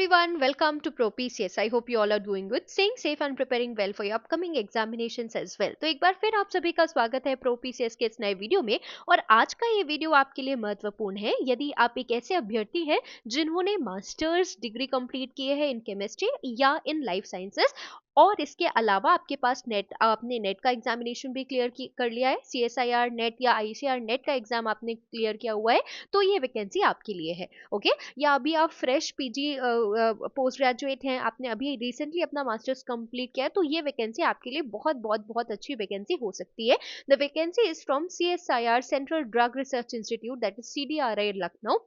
everyone, welcome to ProPCS. I hope you all are doing good, staying safe and preparing well for your upcoming examinations as well. तो एक बार फिर आप सभी का स्वागत है ProPCS के इस नए वीडियो में। और आज का ये वीडियो आपके लिए महत्वपूर्ण है यदि आप एक ऐसे अभ्यर्थी हैं जिन्होंने मास्टर्स डिग्री कंप्लीट किए हैं इन केमिस्ट्री या इन लाइफ साइंसेस, और इसके अलावा आपके पास आपने नेट का एग्जामिनेशन भी कर लिया है, CSIR नेट या ICR नेट का एग्जाम आपने क्लियर किया हुआ है, तो ये वैकेंसी आपके लिए है। ओके, या अभी आप फ्रेश पीजी पोस्ट ग्रेजुएट हैं, आपने अभी रिसेंटली अपना मास्टर्स कंप्लीट किया है, तो ये वैकेंसी आपके लिए बहुत बहुत बहुत अच्छी वैकेंसी हो सकती है। The vacancy is from CSIR central drug research institute, that is CDRI Lucknow.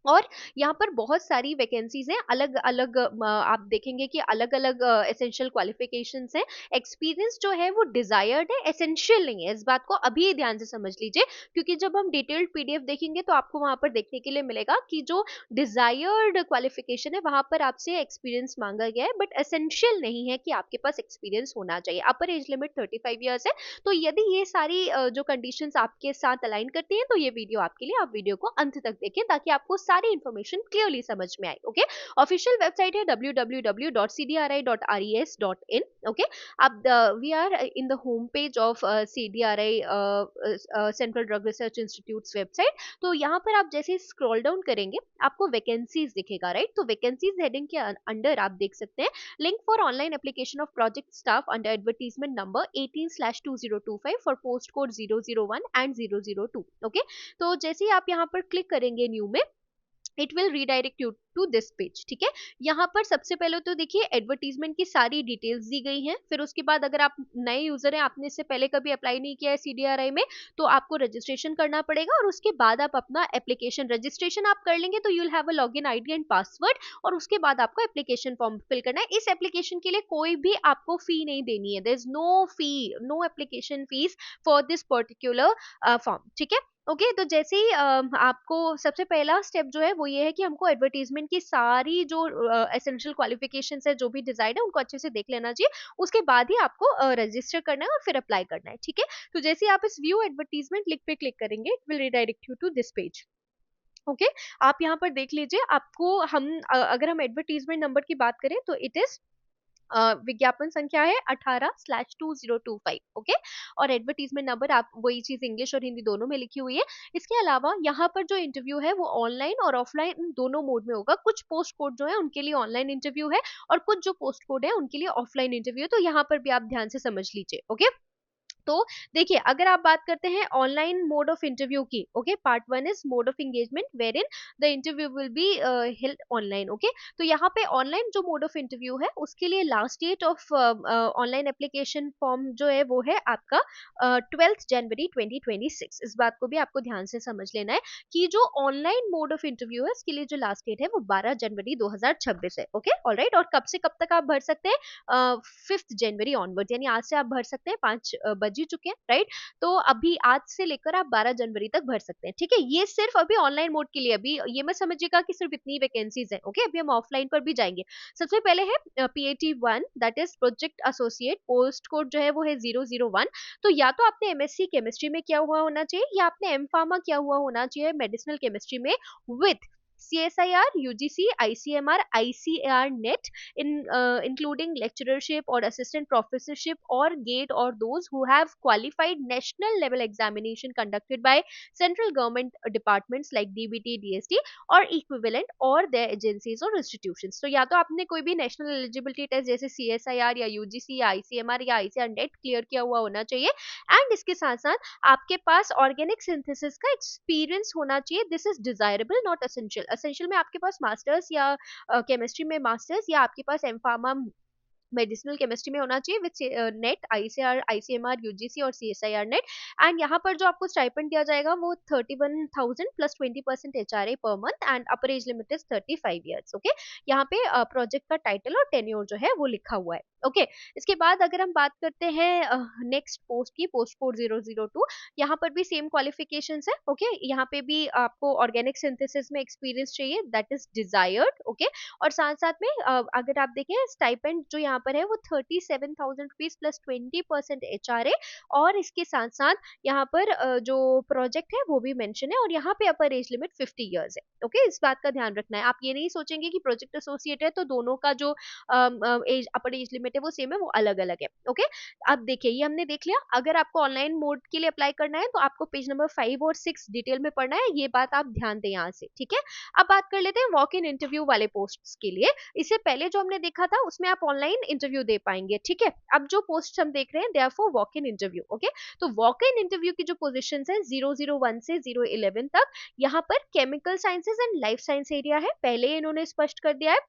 और यहाँ पर बहुत सारी वैकेंसीज हैं, अलग अलग आप देखेंगे कि अलग अलग एसेंशियल क्वालिफिकेशंस हैं। एक्सपीरियंस जो है वो डिजायर्ड है, एसेंशियल नहीं है। इस बात को अभी ध्यान से समझ लीजिए, क्योंकि जब हम डिटेल्ड PDF देखेंगे तो आपको वहां पर देखने के लिए मिलेगा कि जो डिजायर्ड क्वालिफिकेशन है वहां पर आपसे एक्सपीरियंस मांगा गया है, बट एसेंशियल नहीं है कि आपके पास एक्सपीरियंस होना चाहिए। अपर एज लिमिट 35 ईयर्स है। तो यदि ये सारी जो कंडीशंस आपके साथ अलाइन करती हैं तो ये वीडियो आपके लिए, आप वीडियो को अंत तक देखें ताकि आपको सारी इंफॉर्मेशन क्लियरली समझ में आए। ओके, ऑफिशियल वेबसाइट है www.cdri.res.in। ओके, आप we are in the home page of CDRI central drug research institute website. तो यहाँ पर आप जैसे स्क्रॉल डाउन करेंगे आपको वैकेंसीज दिखेगा, राइट। तो वैकेंसीज हेडिंग के अंडर आप देख सकते हैं link for online application of project staff under advertisement number 18/2025 for post code 001 and 002। Okay, तो जैसे ही आप यहाँ पर क्लिक करेंगे न्यू में, it will redirect you to this page. ठीक है, यहाँ पर सबसे पहले तो देखिए एडवर्टीजमेंट की सारी डिटेल्स दी गई हैं। फिर उसके बाद अगर आप नए यूजर हैं, आपने इससे पहले कभी अप्लाई नहीं किया है CDRI में, तो आपको रजिस्ट्रेशन करना पड़ेगा। और उसके बाद आप अपना एप्लीकेशन रजिस्ट्रेशन आप कर लेंगे तो you'll have a login ID and password, और उसके बाद आपको एप्लीकेशन फॉर्म फिल करना है। इस एप्लीकेशन के लिए कोई भी आपको फी नहीं देनी है। There is no fee, no application fees for this particular form. ठीक है, ओके, तो जैसे ही आपको सबसे पहला स्टेप जो है वो ये है कि हमको एडवर्टीजमेंट की सारी जो एसेंशियल क्वालिफिकेशंस है, जो भी डिजाइन है, उनको अच्छे से देख लेना चाहिए। उसके बाद ही आपको रजिस्टर करना है और फिर अप्लाई करना है। ठीक है, तो जैसे ही आप इस व्यू एडवर्टीजमेंट लिंक पे क्लिक करेंगे, it will redirect you to this page. Okay, आप यहाँ पर देख लीजिए, आपको अगर हम एडवर्टीजमेंट नंबर की बात करें तो इट इज विज्ञापन संख्या है 18/2025। ओके, और एडवर्टीजमेंट नंबर आप वही चीज इंग्लिश और हिंदी दोनों में लिखी हुई है। इसके अलावा यहाँ पर जो इंटरव्यू है वो ऑनलाइन और ऑफलाइन दोनों मोड में होगा। कुछ पोस्ट कोड जो है उनके लिए ऑनलाइन इंटरव्यू है, और कुछ जो पोस्ट कोड है उनके लिए ऑफलाइन इंटरव्यू है। तो यहाँ पर भी आप ध्यान से समझ लीजिए। ओके, तो देखिए, अगर आप बात करते हैं ऑनलाइन मोड ऑफ इंटरव्यू की, okay, part 1 is mode of engagement where in the interview will be held online. Okay, तो यहाँ पे ऑनलाइन जो मोड ऑफ इंटरव्यू है उसके लिए last date of online application form जो है वो है आपका 12 जनवरी 2026। इस बात को भी आपको ध्यान से समझ लेना है कि जो ऑनलाइन मोड ऑफ इंटरव्यू है उसके लिए जो लास्ट डेट है वो 12 जनवरी 2026 है। ओके, ऑलराइट, और कब से कब तक आप भर सकते हैं? 5 जनवरी ऑनवर्ड, यानी आज से आप भर सकते हैं, 5 बज ही चुके हैं, राइट। तो अभी आज से लेकर आप 12 जनवरी तक भर सकते हैं। ठीक है, ये सिर्फ अभी ऑनलाइन मोड के लिए, अभी ये मत समझिएगा कि सिर्फ इतनी वैकेंसीज है। ओके, अभी हम ऑफलाइन पर भी जाएंगे। सबसे पहले है PAT1, that is project associate, post code जो है वो है 001। तो या तो आपने MSc केमिस्ट्री में किया हुआ होना चाहिए, या आपने M फार्मा किया हुआ होना चाहिए मेडिसिनल केमिस्ट्री में with CSIR, UGC, ICMR, ICAR net, including lecturership or assistant professorship or GATE, or those who have qualified national level examination conducted by central government departments like DBT, DST or equivalent, or their agencies or institutions। तो या तो आपने कोई भी national eligibility test जैसे CSIR या UGC या ICMR या ICAR नेट क्लियर किया हुआ होना चाहिए। एंड इसके साथ साथ आपके पास ऑर्गेनिक सिंथेसिस का एक्सपीरियंस होना चाहिए। This is desirable, not essential. Essential में आपके पास मास्टर्स या केमिस्ट्री में मास्टर्स, या आपके पास एम फार्मा मेडिसिनल केमिस्ट्री में होना चाहिए with net, ICR, ICMR, UGC और CSIR नेट। एंड यहाँ पर जो आपको स्टाइपेंड दिया जाएगा वो 31,000 plus 20% HRA per month, and upper age limit is 35 years. Okay, यहाँ पे प्रोजेक्ट का टाइटल और टेन्योर जो है वो लिखा हुआ है। ओके, इसके बाद अगर हम बात करते हैं नेक्स्ट पोस्ट की, पोस्ट कोड 002, यहाँ पर भी सेम क्वालिफिकेशंस है। ओके, यहाँ पे भी आपको ऑर्गेनिक सिंथेसिस में एक्सपीरियंस चाहिए, दैट इज डिजायर्ड। ओके, और साथ साथ में अगर आप देखें स्टाइपेंड जो यहाँ यहाँ पर है वो 37,000 रुपीज प्लस 20% HRA, और इसके साथ साथ यहाँ पर जो प्रोजेक्ट है वो भी मेंशन है, और यहाँ पे अपर एज लिमिट 50 इयर्स है। ओके, इस बात का ध्यान रखना है। आप ये नहीं सोचेंगे कि प्रोजेक्ट एसोसिएट है तो दोनों का जो एज अपर एज लिमिट है वो सेम है, वो अलग अलग है। ओके, अब देखिए ये हमने देख लिया। अगर आपको ऑनलाइन मोड के लिए अप्लाई करना है तो आपको पेज नंबर 5 और 6 डिटेल में पढ़ना है, ये बात आप ध्यान दें यहाँ से, ठीक है। अब बात कर लेते हैं वॉक इन इंटरव्यू वाले पोस्ट के लिए। इससे पहले जो हमने देखा था उसमें आप ऑनलाइन इंटरव्यू दे पाएंगे, ठीक है। अब जो पोस्ट हम देख रहे हैं they are for walk in interview. Okay, तो वॉक इन इंटरव्यू की जो पोजीशंस है 001 से 011 तक, यहाँ पर chemical sciences and life science area है, पहले इन्होंने स्पष्ट कर दिया है।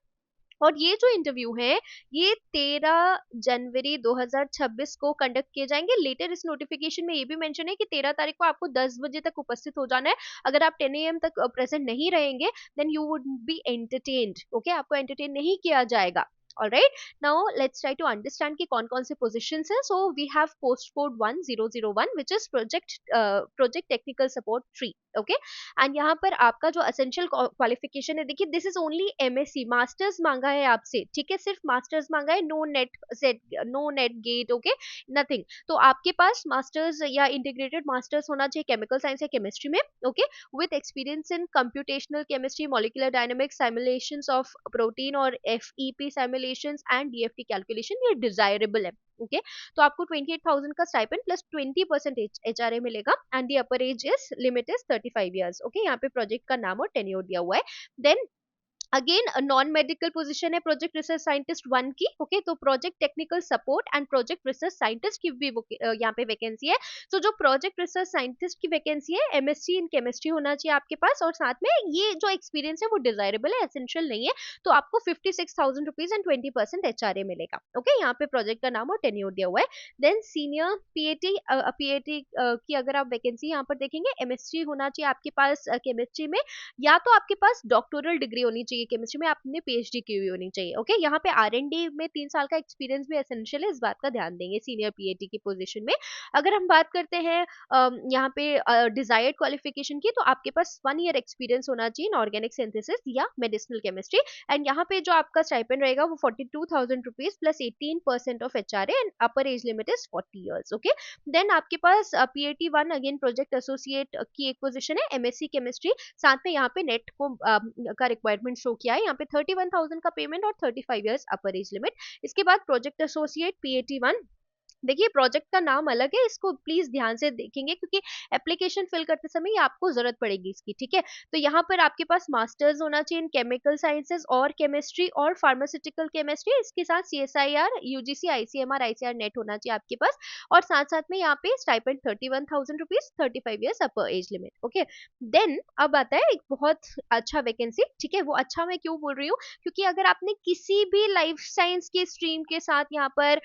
और ये जो इंटरव्यू है ये 13 जनवरी 2026 को कंडक्ट किए जाएंगे। लेटर इस नोटिफिकेशन में ये भी मेंशन है कि 13 तारीख को आपको 10 बजे तक उपस्थित हो जाना है। अगर आप 10 AM तक प्रेजेंट नहीं रहेंगे then you would be entertained. Okay, आपको एंटरटेन नहीं किया जाएगा। Alright, now let's try to understand कि कौन कौन से positions हैं। So we have post code 1001 which is project technical support 3। Okay, and यहाँ पर आपका जो असेंशियल क्वालिफिकेशन है, देखिए this is only MSc, masters मांगा है आपसे, ठीक है, सिर्फ मास्टर्स मांगा है, no NET SET, no NET GATE, okay, nothing. तो आपके पास मास्टर्स या इंटीग्रेटेड मास्टर्स होना चाहिए केमिकल साइंस या केमिस्ट्री में, okay, with experience in computational chemistry, molecular dynamics, simulations of protein और FEP simulations and DFT calculation, ये डिजायरेबल है। ओके, तो आपको 28,000 का स्टाइपेंड प्लस 20% HRA मिलेगा, and the upper as is limit is 35 years. Okay, यहाँ पे प्रोजेक्ट का नाम और टेन्योर दिया हुआ है। Then again non medical position है प्रोजेक्ट रिसर्च साइंटिस्ट 1 की। ओके, तो project technical support and project research scientist की भी यहाँ पे वैकेंसी है। तो जो प्रोजेक्ट रिसर्च साइंटिस्ट की वैकेंसी है MSc इन केमिस्ट्री होना चाहिए आपके पास, और साथ में ये जो एक्सपीरियंस है वो डिजायरेबल है, एसेंशियल नहीं है। तो आपको 56,000 रुपीज एंड 20% HRA मिलेगा। ओके, यहाँ पे प्रोजेक्ट का नाम और टेन्योर दिया हुआ है। देन सीनियर PAT की अगर आप वैकेंसी यहाँ पर देखेंगे, MSc होना चाहिए आपके पास केमिस्ट्री में, या तो आपके पास डॉक्टोरल डिग्री होनी चाहिए केमिस्ट्री में, आपने PhD की हुई होनी चाहिए। ओके, यहाँ पे R&D में 3 साल का एक्सपीरियंस भी एसेंशियल है, इस बात का ध्यान देंगे सीनियर PAT की पोजीशन में। अगर हम बात करते हैं यहाँ पे डिजायर्ड क्वालिफिकेशन की, तो आपके पास 1 ईयर एक्सपीरियंस होना चाहिए इन ऑर्गेनिक सिंथेसिस या मेडिसिनल केमिस्ट्री, एंड यहाँ पे जो आपका स्टाइपेंड रहेगा वो 42,000 rupees plus 18% of HRA, and upper age limit is 40 years. Okay, then आपके पास PAT1 अगेन प्रोजेक्ट एसोसिएट की एक पोजीशन है MSc केमिस्ट्री, साथ में यहाँ पे नेट को का रिक्वायरमेंट शो किया है, यहाँ पे 31,000 का पेमेंट और 35 इयर्स अपर एज लिमिट। इसके बाद प्रोजेक्ट एसोसिएट PAT1, देखिए प्रोजेक्ट का नाम अलग है, इसको प्लीज ध्यान से देखेंगे क्योंकि एप्लीकेशन फिल करते समय आपको जरूरत पड़ेगी इसकी, ठीक है। तो यहाँ पर आपके पास मास्टर्स होना चाहिए इन केमिकल साइंसेज और केमिस्ट्री और फार्मास्यूटिकल केमिस्ट्री, इसके साथ CSIR UGC ICMR ICR net होना चाहिए आपके पास, और साथ साथ में यहाँ पे stipend 31,000 rupees, 35 years upper age limit. Okay, then अब आता है एक बहुत अच्छा वैकेंसी, ठीक है। वो अच्छा मैं क्यों बोल रही हूँ, क्योंकि अगर आपने किसी भी लाइफ साइंस के स्ट्रीम के साथ यहाँ पर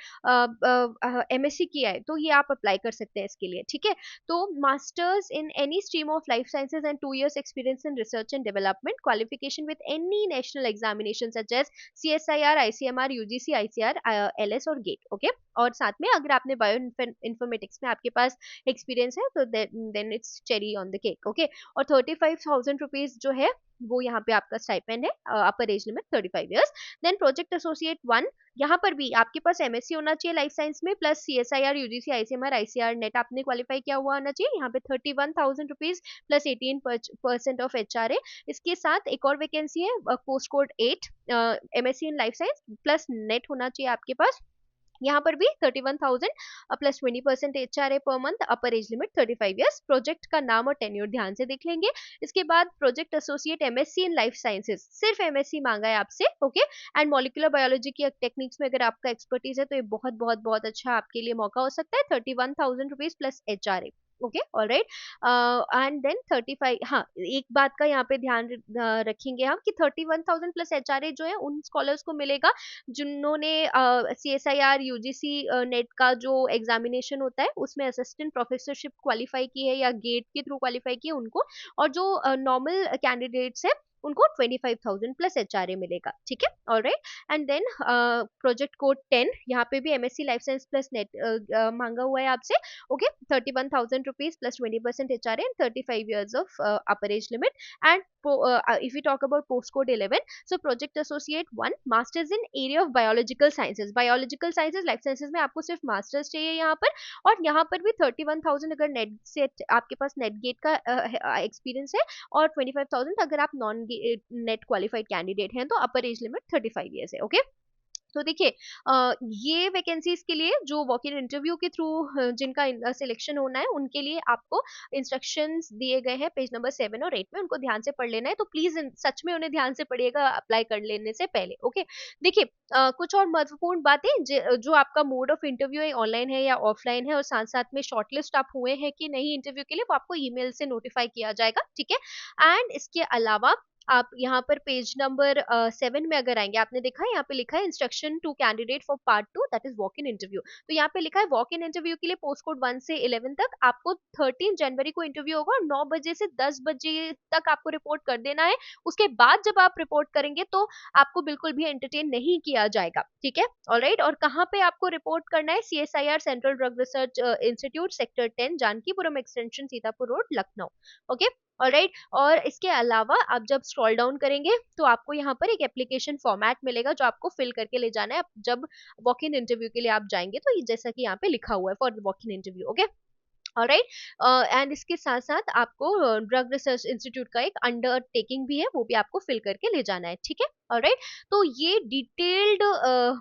MSc किया है तो ये आप अप्लाई कर सकते हैं इसके लिए, ठीक है। तो masters in any stream of life sciences and 2 years experience in research and development, qualification with any national examination such as CSIR ICMR UGC ICR LS और गेट। ओके, और साथ में अगर आपने बायो इन्फॉर्मेटिक्स में आपके पास एक्सपीरियंस है तो then it's cherry on the cake. Okay, और 35,000 रुपीज जो है वो यहाँ पे आपका स्टाइपेंड है, upper age limit 35 years. Then project associate 1, यहाँ पर भी आपके पास MSc होना चाहिए लाइफ साइंस में plus CSIR UGC ICMR ICR NET आपने क्वालिफाई किया हुआ होना चाहिए, यहाँ पे 31,000 रुपीज प्लस 18% ऑफ HRA। इसके साथ एक और वैकेंसी है post code 8, MSc in life science plus net होना चाहिए आपके पास, यहाँ पर भी 31,000 प्लस 20% HRA पर मंथ, अपर एज लिमिट 35 इयर्स। प्रोजेक्ट का नाम और टेन्योर ध्यान से देख लेंगे। इसके बाद project associate MSc in life sciences, सिर्फ MSc मांगा है आपसे। ओके, एंड मॉलिक्यूलर बायोलॉजी की टेक्निक्स में अगर आपका एक्सपर्टीज है तो ये बहुत बहुत बहुत अच्छा आपके लिए मौका हो सकता है। 31,000 rupees plus HRA। Okay, alright, and then 35, हाँ एक बात का यहाँ पे ध्यान रखेंगे हम कि 31,000 प्लस HRA जो है उन स्कॉलर्स को मिलेगा जिन्होंने CSIR UGC नेट का जो एग्जामिनेशन होता है उसमें असिस्टेंट प्रोफेसरशिप क्वालिफाई की है या गेट के थ्रू क्वालिफाई की है उनको, और जो नॉर्मल कैंडिडेट्स है उनको 25,000 प्लस एचआरए मिलेगा, ठीक है, alright. And then project code 10, यहाँ पे भी MSc life science plus NET मांगा हुआ है आपसे, okay, 31,000 rupees plus 20% HRA and 35 years of upper age limit. And if we talk about postcode 11, so project associate 1, masters in area of biological sciences, biological sciences life sciences में आपको सिर्फ masters चाहिए यहाँ पर, और यहाँ पर भी 31,000 अगर नेट से आपके पास नेट गेट का एक्सपीरियंस है, और 25,000 अगर आप नॉन नेट क्वालिफाइड कैंडिडेट हैं तो अपर एज लिमिट 35 ईयर्स है, ओके। तो देखिए ये वैकेंसीज के लिए जो वॉक इन इंटरव्यू के थ्रू जिनका सिलेक्शन होना है, उनके लिए आपको इंस्ट्रक्शंस दिए गए हैं पेज नंबर 7 और 8 में, उनको ध्यान से पढ़ लेना है। तो प्लीज सच में उन्हें ध्यान से पढ़िएगा अप्लाई कर लेने से पहले, ओके। देखिए कुछ और महत्वपूर्ण बातें, जो आपका मोड ऑफ इंटरव्यू है, ऑनलाइन है या ऑफलाइन है, और साथ साथ में शॉर्टलिस्ट आप हुए हैं कि नहीं इंटरव्यू के लिए, वो आपको ईमेल से नोटिफाई किया जाएगा, ठीक है। एंड इसके अलावा आप यहाँ पर पेज नंबर 7 में अगर आएंगे, आपने देखा है यहाँ पे लिखा है instruction to candidate for part 2, that is walk in interview. तो यहाँ पे लिखा है वॉक इन इंटरव्यू के लिए पोस्ट कोड 1 से 11 तक आपको 13 जनवरी को इंटरव्यू होगा, और 9 बजे से 10 बजे तक आपको रिपोर्ट कर देना है। उसके बाद जब आप रिपोर्ट करेंगे तो आपको बिल्कुल भी एंटरटेन नहीं किया जाएगा, ठीक है, ऑलराइट। और कहाँ पे आपको रिपोर्ट करना है, CSIR central drug research institute, sector 10, Janakipuram extension, Sitapur road, Lucknow, okay, alright. और इसके अलावा आप जब स्क्रॉल डाउन करेंगे तो आपको यहाँ पर एक एप्लीकेशन फॉर्मेट मिलेगा जो आपको फिल करके ले जाना है जब वॉक इन इंटरव्यू के लिए आप जाएंगे। तो ये जैसा कि यहाँ पे लिखा हुआ है for walk in interview, okay, alright. And इसके साथ साथ आपको ड्रग रिसर्च इंस्टीट्यूट का एक अंडरटेकिंग भी है, वो भी आपको फिल करके ले जाना है, ठीक है, ऑलराइट। तो ये डिटेल्ड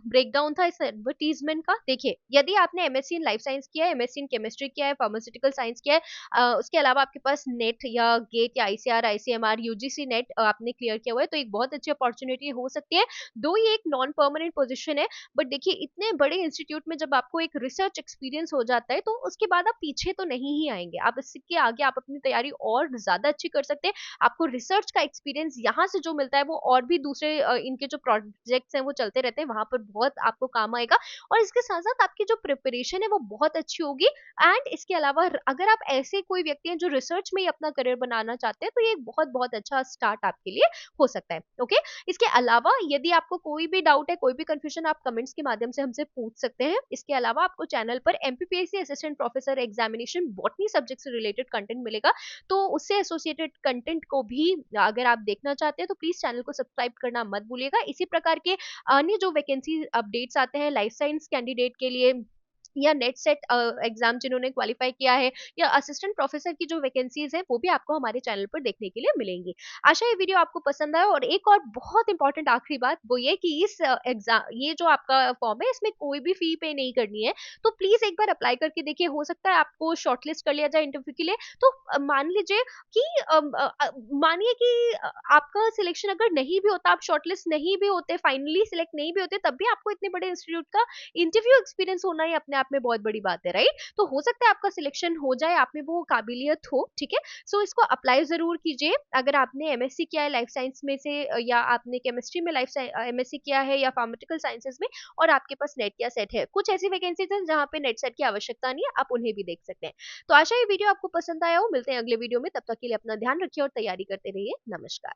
ब्रेकडाउन था इस एडवर्टीजमेंट का। देखिए यदि आपने एमएससी इन लाइफ साइंस किया है, एमएससी इन केमिस्ट्री किया है, फार्मास्यूटिकल साइंस किया है, उसके अलावा आपके पास नेट या गेट या आईसीआर, आईसीएमआर, यूजीसी नेट आपने क्लियर किया हुआ है, तो एक बहुत अच्छी अपॉर्चुनिटी हो सकती है। दो ये एक नॉन परमानेंट पोजिशन है, बट देखिए इतने बड़े इंस्टीट्यूट में जब आपको एक रिसर्च एक्सपीरियंस हो जाता है तो उसके बाद आप पीछे तो नहीं ही आएंगे, आप इसके आगे आप अपनी तैयारी और ज्यादा अच्छी कर सकते हैं। आपको रिसर्च का एक्सपीरियंस यहाँ से जो मिलता है वो और भी दूसरे इनके जो प्रोजेक्ट्स हैं वो चलते रहते हैं, वहां पर बहुत आपको काम आएगा, और इसके साथ साथ आपकी जो प्रिपरेशन है वो बहुत अच्छी होगी। एंड इसके अलावा अगर आप ऐसे कोई व्यक्ति हैं जो रिसर्च में ही अपना करियर बनाना चाहते हैं तो ये एक बहुत बहुत अच्छा स्टार्ट आपके लिए हो सकता है, ओके। इसके अलावा यदि आपको कोई भी डाउट है, कोई भी कंफ्यूजन, आप कमेंट्स के माध्यम से हमसे पूछ सकते हैं। इसके अलावा आपको चैनल पर MPPSC assistant professor examination botany subject से रिलेटेड कंटेंट मिलेगा, तो उससे एसोसिएटेड कंटेंट को भी अगर आप देखना चाहते हैं तो प्लीज चैनल को सब्सक्राइब करना मत भूलिएगा। इसी प्रकार के अन्य जो वैकेंसी अपडेट्स आते हैं लाइफ साइंस कैंडिडेट के लिए, या नेट सेट एग्जाम जिन्होंने क्वालिफाई किया है, या असिस्टेंट प्रोफेसर की जो वैकेंसीज है वो भी आपको हमारे चैनल पर देखने के लिए मिलेंगी। आशा ये वीडियो आपको पसंद आया। और एक और बहुत इंपॉर्टेंट आखिरी बात वो ये कि इस एग्जाम, ये जो आपका फॉर्म है इसमें कोई भी फी पे नहीं करनी है, तो प्लीज एक बार अप्लाई करके देखिए, हो सकता है आपको शॉर्टलिस्ट कर लिया जाए इंटरव्यू के लिए। तो मान लीजिए कि मानिए कि आपका सिलेक्शन अगर नहीं भी होता, आप शॉर्टलिस्ट नहीं भी होते, फाइनली सिलेक्ट नहीं भी होते, तब भी आपको इतने बड़े इंस्टीट्यूट का इंटरव्यू एक्सपीरियंस होना ही अपने आप में बहुत बड़ी बात है, राइट। तो हो सकता है आपका सिलेक्शन हो जाए, आप में वो काबिलियत हो, ठीक है। सो इसको अप्लाई जरूर कीजिए। अगर आपने एमएससी किया है लाइफ साइंस में से, या आपने केमिस्ट्री में लाइफ एमएससी किया है, या फार्मास्यूटिकल साइंसेज में, और आपके पास नेट या सेट है, कुछ ऐसी वैकेंसीज हैं जहां पे नेट सेट की आवश्यकता नहीं है, आप उन्हें भी देख सकते हैं। तो आशा ये वीडियो आपको पसंद आया हो। मिलते हैं अगले वीडियो में, तब तक के लिए अपना ध्यान रखिए और तैयारी करते रहिए। नमस्कार।